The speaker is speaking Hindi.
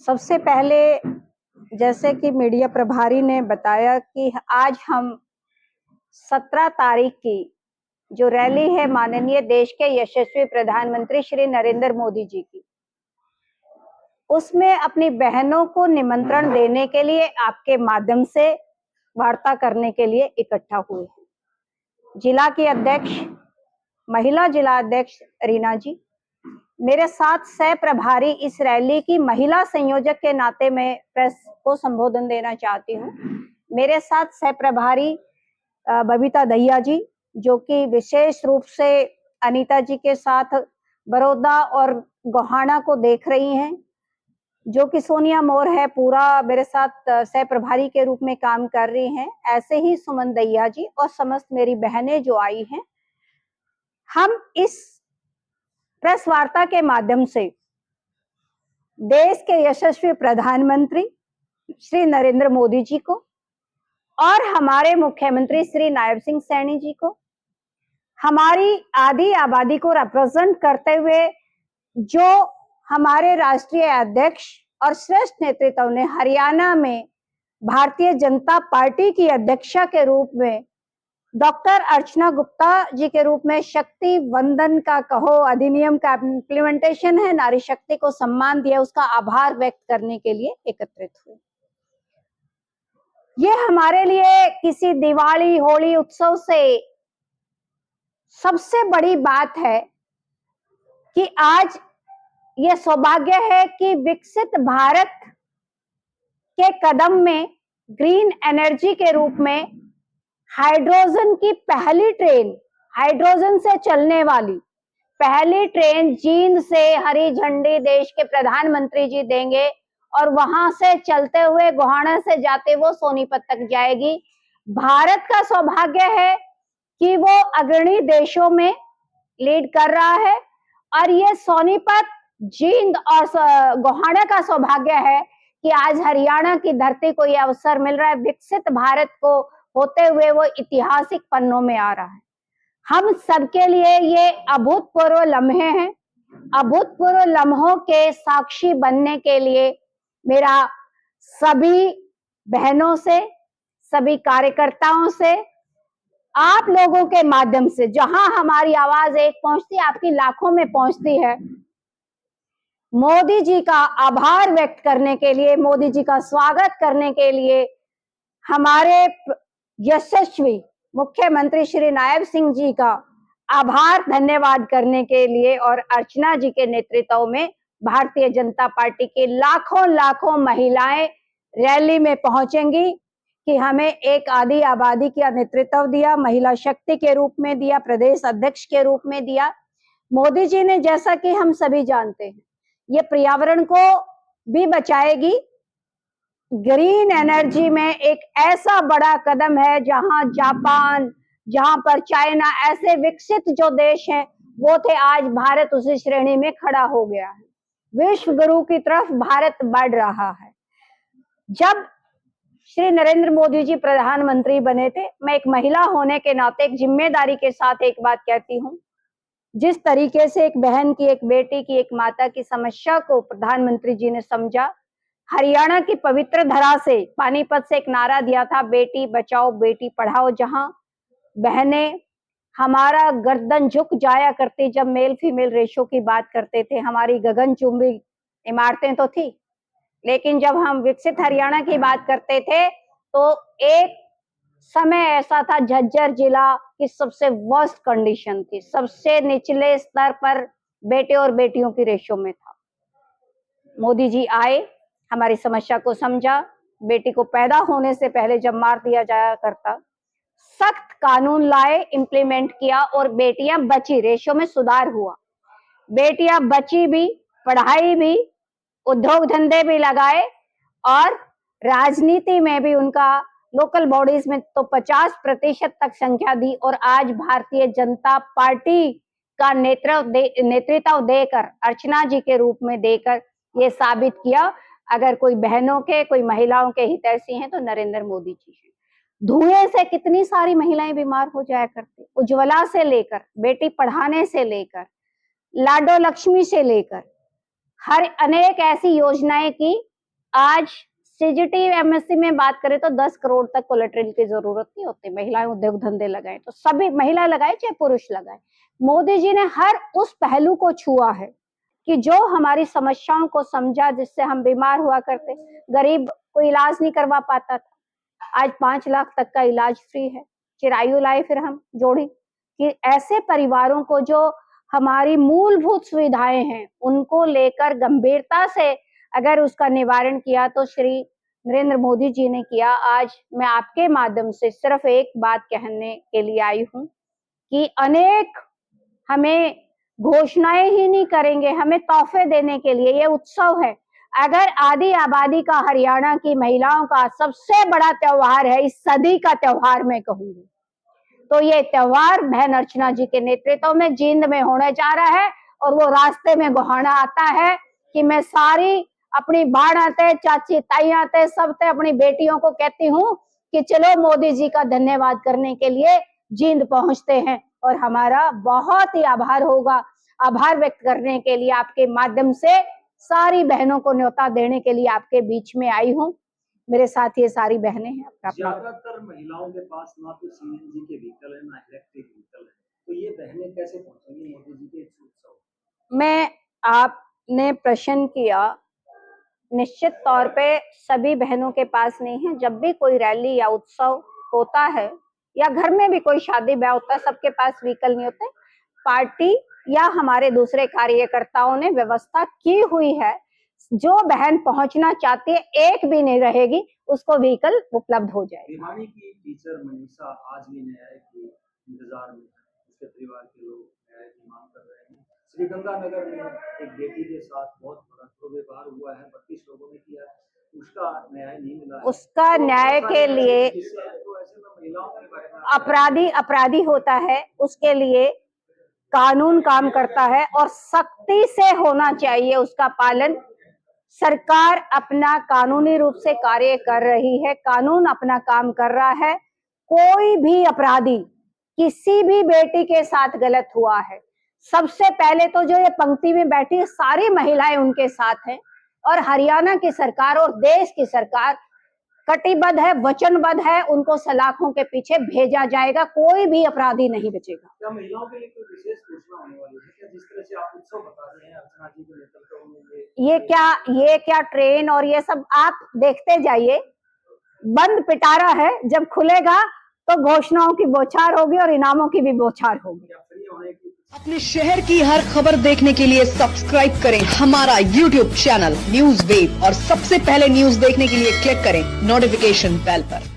सबसे पहले जैसे कि मीडिया प्रभारी ने बताया कि आज हम 17 तारीख की जो रैली है माननीय देश के यशस्वी प्रधानमंत्री श्री नरेंद्र मोदी जी की, उसमें अपनी बहनों को निमंत्रण देने के लिए आपके माध्यम से वार्ता करने के लिए इकट्ठा हुए। जिला की अध्यक्ष, महिला जिला अध्यक्ष रीना जी, मेरे साथ सह प्रभारी इस रैली की महिला संयोजक के नाते मैं प्रेस को संबोधन देना चाहती हूँ। मेरे साथ सह प्रभारी बबीता दहिया जी, जो कि विशेष रूप से अनीता जी के साथ बड़ौदा और गोहाना को देख रही हैं, जो कि सोनिया मोर है, पूरा मेरे साथ सह प्रभारी के रूप में काम कर रही हैं। ऐसे ही सुमन दहिया जी और समस्त मेरी बहनें जो आई हैं, हम इस प्रेस वार्ता के माध्यम से देश के यशस्वी प्रधानमंत्री श्री नरेंद्र मोदी जी को और हमारे मुख्यमंत्री श्री नायब सिंह सैनी जी को, हमारी आधी आबादी को रिप्रेजेंट करते हुए जो हमारे राष्ट्रीय अध्यक्ष और श्रेष्ठ नेतृत्व ने हरियाणा में भारतीय जनता पार्टी की अध्यक्षा के रूप में डॉक्टर अर्चना गुप्ता जी के रूप में शक्ति वंदन का कहो अधिनियम का इम्प्लीमेंटेशन है, नारी शक्ति को सम्मान दिया, उसका आभार व्यक्त करने के लिए एकत्रित हुए। ये हमारे लिए किसी दिवाली होली उत्सव से सबसे बड़ी बात है कि आज ये सौभाग्य है कि विकसित भारत के कदम में ग्रीन एनर्जी के रूप में हाइड्रोजन की पहली ट्रेन, हाइड्रोजन से चलने वाली पहली ट्रेन जींद से हरी झंडी देश के प्रधानमंत्री जी देंगे और वहां से चलते हुए गोहाना से जाते वो सोनीपत तक जाएगी। भारत का सौभाग्य है कि वो अग्रणी देशों में लीड कर रहा है और ये सोनीपत, जींद और गोहाना का सौभाग्य है कि आज हरियाणा की धरती को यह अवसर मिल रहा है। विकसित भारत को होते हुए वो ऐतिहासिक पन्नों में आ रहा है। हम सबके लिए ये अभूतपूर्व लम्हे हैं। अभूतपूर्व लम्हों के साक्षी बनने के लिए मेरा सभी बहनों से, सभी कार्यकर्ताओं से, आप लोगों के माध्यम से जहां हमारी आवाज एक पहुंचती, आपकी लाखों में पहुंचती है, मोदी जी का आभार व्यक्त करने के लिए, मोदी जी का स्वागत करने के लिए, हमारे यशस्वी मुख्यमंत्री श्री नायब सिंह जी का आभार धन्यवाद करने के लिए और अर्चना जी के नेतृत्व में भारतीय जनता पार्टी की लाखों लाखों महिलाएं रैली में पहुंचेंगी कि हमें एक आधी आबादी का नेतृत्व दिया, महिला शक्ति के रूप में दिया, प्रदेश अध्यक्ष के रूप में दिया। मोदी जी ने, जैसा कि हम सभी जानते हैं, ये पर्यावरण को भी बचाएगी। ग्रीन एनर्जी में एक ऐसा बड़ा कदम है जहां जापान, जहां पर चाइना, ऐसे विकसित जो देश हैं वो थे, आज भारत उसी श्रेणी में खड़ा हो गया है। विश्व गुरु की तरफ भारत बढ़ रहा है। जब श्री नरेंद्र मोदी जी प्रधानमंत्री बने थे, मैं एक महिला होने के नाते एक जिम्मेदारी के साथ एक बात कहती हूँ, जिस तरीके से एक बहन की, एक बेटी की, एक माता की समस्या को प्रधानमंत्री जी ने समझा, हरियाणा की पवित्र धरा से, पानीपत से एक नारा दिया था, बेटी बचाओ बेटी पढ़ाओ, जहां बहनें, हमारा गर्दन झुक जाया करती जब मेल फीमेल रेशो की बात करते थे। हमारी गगनचुंबी इमारतें तो थी, लेकिन जब हम विकसित हरियाणा की बात करते थे तो एक समय ऐसा था, झज्जर जिला की सबसे वर्स्ट कंडीशन थी, सबसे निचले स्तर पर बेटे और बेटियों की रेशो में था। मोदी जी आए, हमारी समस्या को समझा, बेटी को पैदा होने से पहले जब मार दिया जाया करता, सख्त कानून लाए, इम्प्लीमेंट किया और बेटियां बची, रेशो में सुधार हुआ, बेटियां बची भी, पढ़ाई भी, उद्योग धंधे भी लगाए और राजनीति में भी उनका लोकल बॉडीज में तो 50% तक संख्या दी और आज भारतीय जनता पार्टी का नेतृत्व देकर, अर्चना जी के रूप में देकर ये साबित किया, अगर कोई बहनों के, कोई महिलाओं के हितैषी हैं तो नरेंद्र मोदी जी हैं। धुएं से कितनी सारी महिलाएं बीमार हो जाया करती, उज्ज्वला से लेकर, बेटी पढ़ाने से लेकर, लाडो लक्ष्मी से लेकर, हर अनेक ऐसी योजनाएं की आज सीजीटी एमएससी में बात करें तो 10 करोड़ तक कोलेटरल की जरूरत नहीं होती। महिलाएं उद्योग धंधे लगाएं तो सभी महिला लगाए चाहे पुरुष लगाए। मोदी जी ने हर उस पहलू को छुआ है कि जो हमारी समस्याओं को समझा, जिससे हम बीमार हुआ करते, गरीब को इलाज नहीं करवा पाता था, आज 5 लाख तक का इलाज फ्री है। चिरायु लाए फिर हम जोड़ी कि ऐसे परिवारों को जो हमारी मूलभूत सुविधाएं हैं उनको लेकर गंभीरता से अगर उसका निवारण किया तो श्री नरेंद्र मोदी जी ने किया। आज मैं आपके माध्यम से सिर्फ एक बात कहने के लिए आई हूं कि अनेक हमें घोषणाएं ही नहीं करेंगे, हमें तोहफे देने के लिए ये उत्सव है। अगर आधी आबादी का हरियाणा की महिलाओं का सबसे बड़ा त्योहार है, इस सदी का त्योहार मैं कहूंगी, तो ये त्योहार बहन अर्चना जी के नेतृत्व में जींद में होने जा रहा है। और वो रास्ते में गुहाना आता है कि मैं सारी अपनी बाढ़ आते, चाची ताई आते, सबसे अपनी बेटियों को कहती हूँ कि चलो मोदी जी का धन्यवाद करने के लिए जींद पहुंचते हैं। और हमारा बहुत ही आभार होगा। आभार व्यक्त करने के लिए आपके माध्यम से सारी बहनों को न्योता देने के लिए आपके बीच में आई हूँ। मेरे साथ ये सारी बहनें हैं। ज्यादातर महिलाओं के पास ना तो सीएनजी के व्हीकल है ना इलेक्ट्रिक व्हीकल है, तो ये बहनें कैसे पहुंचेंगी मोदी जी के उत्सव? मैं आपने प्रश्न किया, निश्चित तौर पे सभी बहनों के पास नहीं है। जब भी कोई रैली या उत्सव होता है या घर में भी कोई शादी ब्याह होता है, सबके पास व्हीकल नहीं होते। पार्टी या हमारे दूसरे कार्यकर्ताओं ने व्यवस्था की हुई है। जो बहन पहुंचना चाहती है, एक भी नहीं रहेगी, उसको व्हीकल उपलब्ध हो जाए। भिवानी की टीचर मनीषा आज भी न्याय के इंतजार में है। उसके परिवार के लोग न्याय की मांग कर रहे हैं। श्रीगंगानगर में एक बेटी के साथ बहुत बड़ा दुर्व्यवहार हुआ है, 32 लोगों ने किया, उसका न्याय नहीं मिला है। उसका तो न्याय के लिए तो ऐसे में महिलाओं के बारे में अपराधी होता है, उसके लिए कानून काम करता है और सख्ती से होना चाहिए उसका पालन। सरकार अपना कानूनी रूप से कार्य कर रही है, कानून अपना काम कर रहा है। कोई भी अपराधी किसी भी बेटी के साथ गलत हुआ है, सबसे पहले तो जो ये पंक्ति में बैठी सारी महिलाएं उनके साथ हैं। और हरियाणा की सरकार और देश की सरकार कटिबद्ध है, वचनबद्ध है, उनको सलाखों के पीछे भेजा जाएगा। कोई भी अपराधी नहीं बचेगा। क्या महिलाओं के लिए कोई विशेष घोषणा होने वाली है क्या? जिस तरह से आप उत्सव बता रहे हैं अर्चना जी के नेतृत्व में, ये क्या ट्रेन और ये सब आप देखते जाइए। बंद पिटारा है, जब खुलेगा तो घोषणाओं की बौछार होगी और इनामों की भी बौछार होगी। अपने शहर की हर खबर देखने के लिए सब्सक्राइब करें हमारा YouTube चैनल न्यूज़ वेव और सबसे पहले न्यूज़ देखने के लिए क्लिक करें नोटिफिकेशन बेल पर।